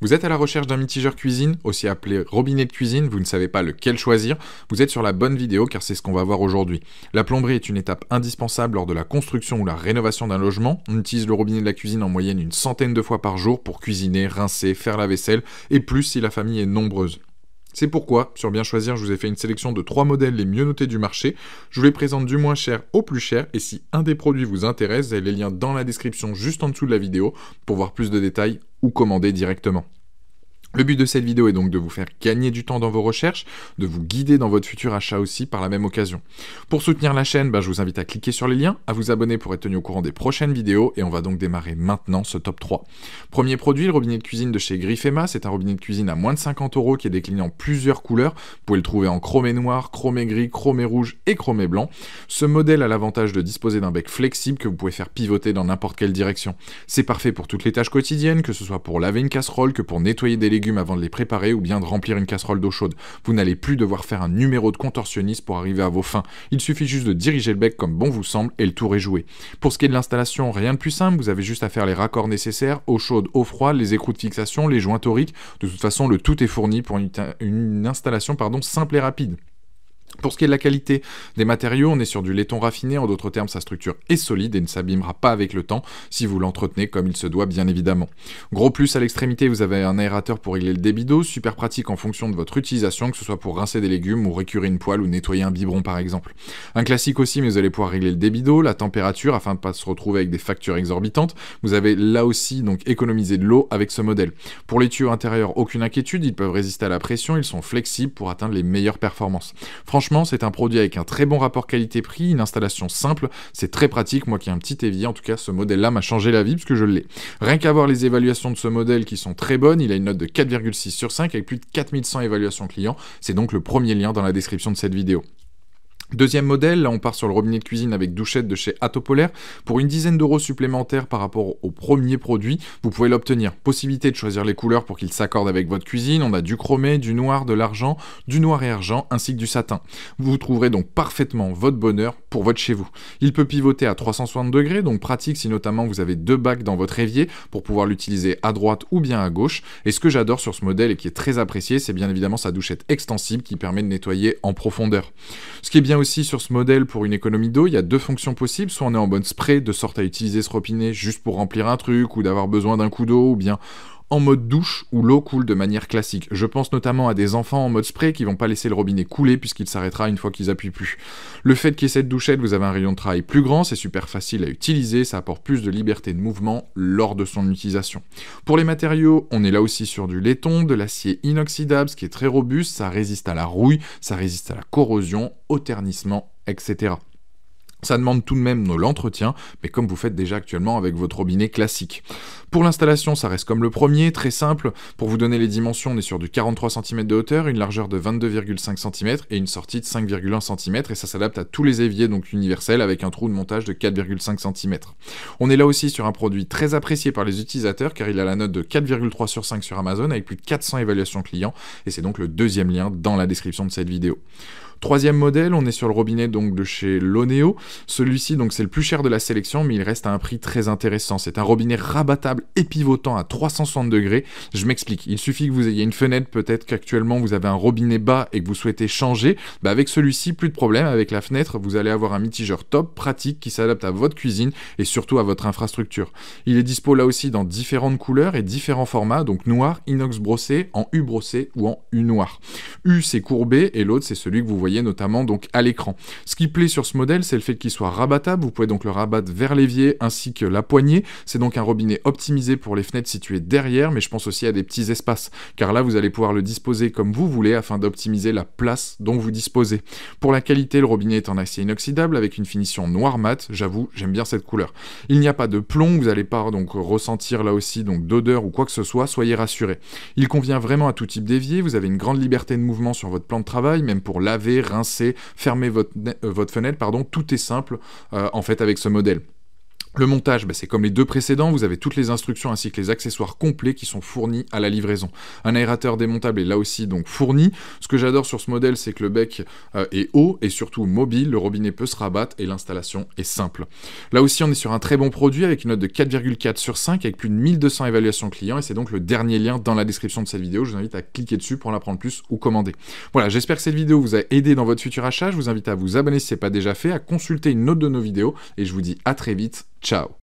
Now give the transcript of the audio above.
Vous êtes à la recherche d'un mitigeur cuisine, aussi appelé robinet de cuisine, vous ne savez pas lequel choisir, vous êtes sur la bonne vidéo car c'est ce qu'on va voir aujourd'hui. La plomberie est une étape indispensable lors de la construction ou la rénovation d'un logement. On utilise le robinet de la cuisine en moyenne une centaine de fois par jour pour cuisiner, rincer, faire la vaisselle et plus si la famille est nombreuse. C'est pourquoi, sur Bien Choisir, je vous ai fait une sélection de 3 modèles les mieux notés du marché. Je vous les présente du moins cher au plus cher, et si un des produits vous intéresse, vous avez les liens dans la description juste en dessous de la vidéo pour voir plus de détails ou commander directement. Le but de cette vidéo est donc de vous faire gagner du temps dans vos recherches, de vous guider dans votre futur achat aussi par la même occasion. Pour soutenir la chaîne, je vous invite à cliquer sur les liens, à vous abonner pour être tenu au courant des prochaines vidéos, et on va donc démarrer maintenant ce top 3. Premier produit, le robinet de cuisine de chez Griffema. C'est un robinet de cuisine à moins de 50 € qui est décliné en plusieurs couleurs. Vous pouvez le trouver en chromé noir, chromé gris, chromé rouge et chromé blanc. Ce modèle a l'avantage de disposer d'un bec flexible que vous pouvez faire pivoter dans n'importe quelle direction. C'est parfait pour toutes les tâches quotidiennes, que ce soit pour laver une casserole, que pour nettoyer des légumes avant de les préparer ou bien de remplir une casserole d'eau chaude. Vous n'allez plus devoir faire un numéro de contorsionniste pour arriver à vos fins. Il suffit juste de diriger le bec comme bon vous semble et le tour est joué. Pour ce qui est de l'installation, rien de plus simple, vous avez juste à faire les raccords nécessaires, eau chaude, eau froide, les écrous de fixation, les joints toriques. De toute façon, le tout est fourni pour une installation simple et rapide. Pour ce qui est de la qualité des matériaux, on est sur du laiton raffiné, en d'autres termes sa structure est solide et ne s'abîmera pas avec le temps si vous l'entretenez comme il se doit bien évidemment. Gros plus à l'extrémité, vous avez un aérateur pour régler le débit d'eau, super pratique en fonction de votre utilisation, que ce soit pour rincer des légumes ou récurer une poêle ou nettoyer un biberon par exemple. Un classique aussi, mais vous allez pouvoir régler le débit d'eau, la température afin de ne pas se retrouver avec des factures exorbitantes. Vous avez là aussi donc économisé de l'eau avec ce modèle. Pour les tuyaux intérieurs, aucune inquiétude, ils peuvent résister à la pression, ils sont flexibles pour atteindre les meilleures performances. Franchement, c'est un produit avec un très bon rapport qualité-prix, une installation simple, c'est très pratique. Moi qui ai un petit évier, en tout cas ce modèle-là m'a changé la vie parce que je l'ai. Rien qu'à voir les évaluations de ce modèle qui sont très bonnes, il a une note de 4,6 sur 5 avec plus de 4100 évaluations clients. C'est donc le premier lien dans la description de cette vidéo. Deuxième modèle, là on part sur le robinet de cuisine avec douchette de chez Atopolaire. Pour une dizaine d'euros supplémentaires par rapport au premier produit, vous pouvez l'obtenir. Possibilité de choisir les couleurs pour qu'ils s'accordent avec votre cuisine. On a du chromé, du noir, de l'argent, du noir et argent, ainsi que du satin. Vous trouverez donc parfaitement votre bonheur pour votre chez vous. Il peut pivoter à 360 degrés, donc pratique si notamment vous avez 2 bacs dans votre évier pour pouvoir l'utiliser à droite ou bien à gauche. Et ce que j'adore sur ce modèle et qui est très apprécié, c'est bien évidemment sa douchette extensible qui permet de nettoyer en profondeur. Ce qui est bien aussi sur ce modèle pour une économie d'eau, il y a 2 fonctions possibles, soit on est en mode spray, de sorte à utiliser ce robinet juste pour remplir un truc ou d'avoir besoin d'un coup d'eau, ou bien en mode douche où l'eau coule de manière classique. Je pense notamment à des enfants en mode spray qui vont pas laisser le robinet couler puisqu'il s'arrêtera une fois qu'ils appuient plus. Le fait qu'il y ait cette douchette, vous avez un rayon de travail plus grand, c'est super facile à utiliser, ça apporte plus de liberté de mouvement lors de son utilisation. Pour les matériaux, on est là aussi sur du laiton, de l'acier inoxydable, ce qui est très robuste, ça résiste à la rouille, ça résiste à la corrosion, au ternissement, etc. Ça demande tout de même de l'entretien, mais comme vous faites déjà actuellement avec votre robinet classique. Pour l'installation, ça reste comme le premier, très simple. Pour vous donner les dimensions, on est sur du 43 cm de hauteur, une largeur de 22,5 cm et une sortie de 5,1 cm, et ça s'adapte à tous les éviers, donc universels, avec un trou de montage de 4,5 cm. On est là aussi sur un produit très apprécié par les utilisateurs, car il a la note de 4,3 sur 5 sur Amazon, avec plus de 400 évaluations clients, et c'est donc le deuxième lien dans la description de cette vidéo. Troisième modèle, on est sur le robinet donc de chez Loneo. Celui-ci donc c'est le plus cher de la sélection, mais il reste à un prix très intéressant. C'est un robinet rabattable et pivotant à 360 degrés. Je m'explique, il suffit que vous ayez une fenêtre, peut-être qu'actuellement vous avez un robinet bas et que vous souhaitez changer. Avec celui-ci, plus de problème. Avec la fenêtre, vous allez avoir un mitigeur top, pratique, qui s'adapte à votre cuisine et surtout à votre infrastructure. Il est dispo là aussi dans différentes couleurs et différents formats, donc noir, inox brossé, en U brossé ou en U noir. U c'est courbé et l'autre c'est celui que vous voyez notamment donc à l'écran. Ce qui plaît sur ce modèle, c'est le fait qu'il soit rabattable. Vous pouvez donc le rabattre vers l'évier ainsi que la poignée. C'est donc un robinet optimisé pour les fenêtres situées derrière, mais je pense aussi à des petits espaces, car là vous allez pouvoir le disposer comme vous voulez afin d'optimiser la place dont vous disposez. Pour la qualité, le robinet est en acier inoxydable avec une finition noir mat. J'avoue, j'aime bien cette couleur. Il n'y a pas de plomb, vous n'allez pas donc ressentir là aussi donc d'odeur ou quoi que ce soit, soyez rassurés. Il convient vraiment à tout type d'évier, vous avez une grande liberté de mouvement sur votre plan de travail, même pour laver, rincer, fermer votre fenêtre, tout est simple en fait avec ce modèle. Le montage, c'est comme les deux précédents, vous avez toutes les instructions ainsi que les accessoires complets qui sont fournis à la livraison. Un aérateur démontable est là aussi donc fourni. Ce que j'adore sur ce modèle, c'est que le bec est haut et surtout mobile, le robinet peut se rabattre et l'installation est simple. Là aussi, on est sur un très bon produit avec une note de 4,4 sur 5 avec plus de 1200 évaluations clients et c'est donc le dernier lien dans la description de cette vidéo. Je vous invite à cliquer dessus pour en apprendre plus ou commander. Voilà, j'espère que cette vidéo vous a aidé dans votre futur achat. Je vous invite à vous abonner si ce n'est pas déjà fait, à consulter une autre de nos vidéos et je vous dis à très vite. Ciao.